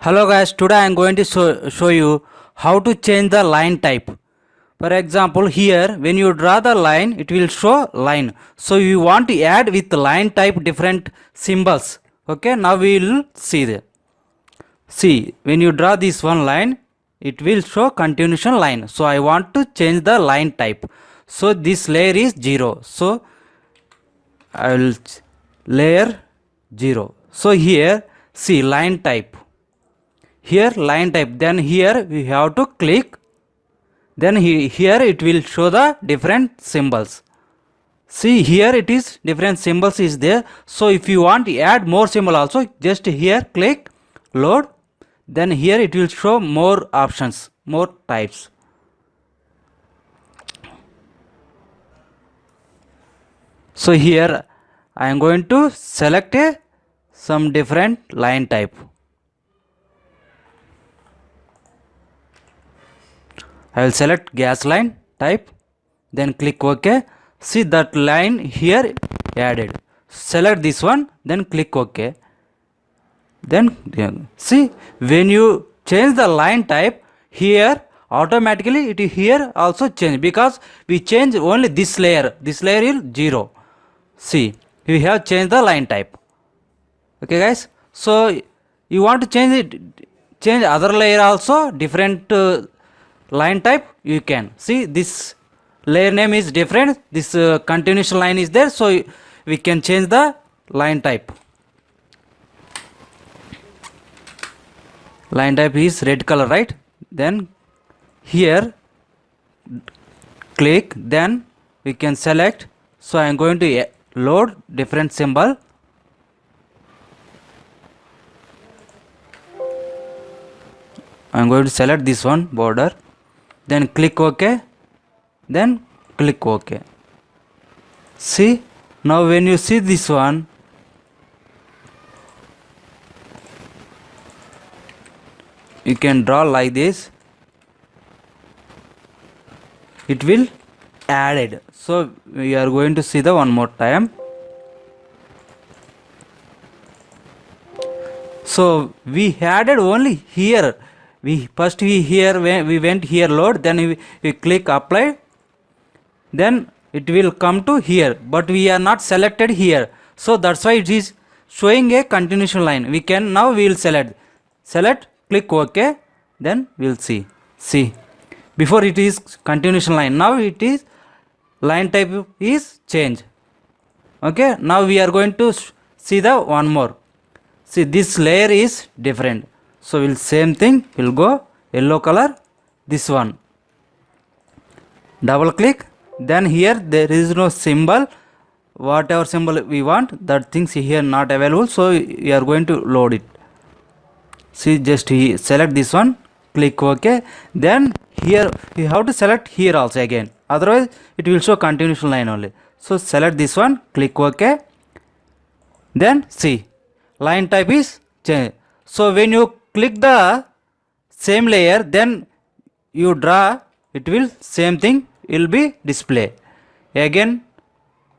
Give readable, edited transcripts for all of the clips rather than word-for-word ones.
Hello guys, today I am going to show you how to change the line type. For example, here when you draw the line, it will show line. So you want to add with line type different symbols. Okay, now we will see that. See, when you draw this one line, it will show continuation line. So I want to change the line type. So this layer is 0. So I will layer 0. So here see line type. Here line type, then here we have to click, then here it will show the different symbols. See here it is different symbols is there. So if you want to add more symbol also, just here click load, then here it will show more options, more types. So here I am going to select some different line type. I will select gas line type, then click OK. See that line here added. Select this one, then click OK. Then see when you change the line type, here automatically it is here also change, because we change only this layer. This layer is 0. See, we have changed the line type. Okay guys, so you want to change it, change other layer also, different line type, you can see this layer name is different, this continuation line is there, so we can change the line type. Line type is red color, right? Then here click, then we can select. So I am going to load different symbol. I am going to select this one border, then click OK, then click OK. See, now when you see this one, you can draw like this, it will added. So we are going to see the one more time. So we added only here. We went here load, then we click apply, then it will come to here, but we are not selected here, so that's why it is showing a continuation line. We will select, click OK, then we'll see before it is continuation line, now it is line type is change. Okay, now we are going to see the one more. See, this layer is different, so we'll same thing, we'll go yellow color, this one, double click, then here there is no symbol, whatever symbol we want, that things here not available, so we are going to load it. See, just select this one, click OK, then here we have to select here also again, otherwise it will show continuation line only. So select this one, click OK, then see line type is change. So when you click the same layer, then you draw, it will same thing will be display. Again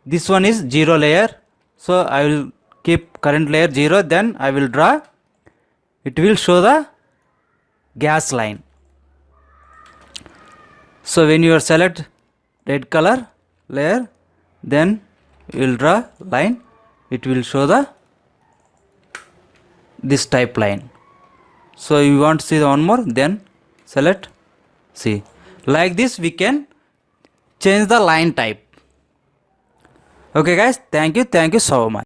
this one is 0 layer, so I will keep current layer 0, then I will draw, it will show the gas line. So when you select red color layer, then you will draw line, it will show the this type line. So you want to see the one more, then select, see like this we can change the line type. Okay guys, thank you so much.